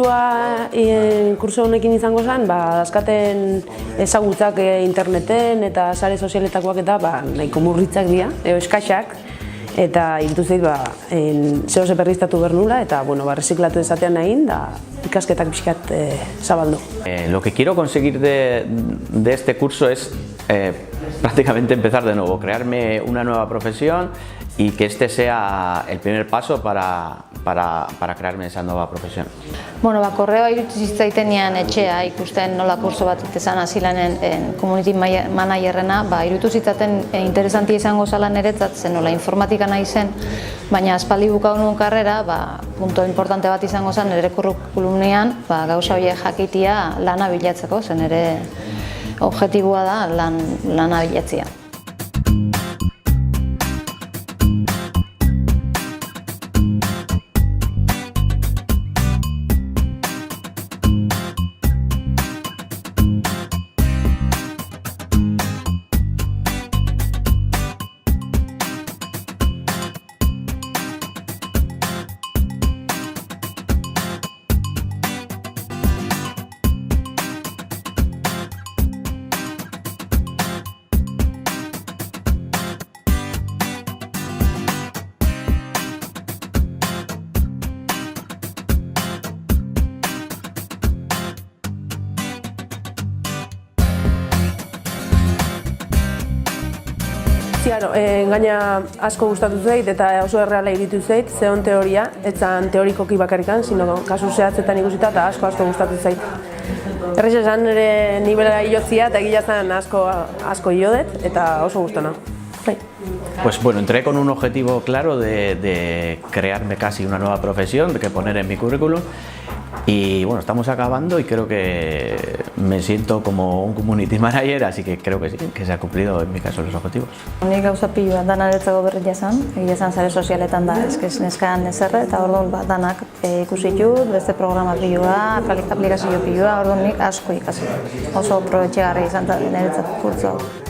helburua kurso honekin izango zen, dauzkaten ezagutzak interneten eta sare sozialetakoak eta nahiko murritzak dira, eskaxak, eta irutu zait zehose berriztatu behar nula eta reziklatu ezatean nahin, da ikasketak pixkat zabaldu. Lo que quiero conseguir de este curso es prácticamente empezar de nuevo, crearme una nueva profesión y que este sea el primer paso para crearme esa nueva profesión. Korreoa irutu zitzaitenean etxea ikusten nola kurso bat izan hasi lanen community managerrena, irutu zitzaten interesantia izango zala niretzat, zen nola informatika nahi zen, baina aspaldi bukatu nuen karrera, punto importante bat izango zen nire kurrikulumean, gauza horiek jakitia lana bilatzeko, zen nire objektiboa da lana bilatzea. Gaina asko gustatu zait eta oso erreala iritu zait, zeon teoria, etzan teorikoki bakarrikan, sino kasu zehatzetan ikusita eta asko gustatu zait. Errez esan nire nibela iotzia eta egila zen asko iodet eta oso gustana. Pues bueno, entré con un objetivo claro de crearme casi una nueva profesión, que poner en mi currículum. Y bueno, estamos acabando y creo que me siento como un community manager, así que creo que sí, que se ha cumplido en mi caso los objetivos. Nik gauza pilua danaretzako berri jazan, egia zan sare sozialetan da, neskan ezerre, eta orduan danak ikusi ditut, beste programa pilua, aplikazio pilua, orduan nik asko ikasi. Oso aprobetxegarri izan da niretzat kurtso hau.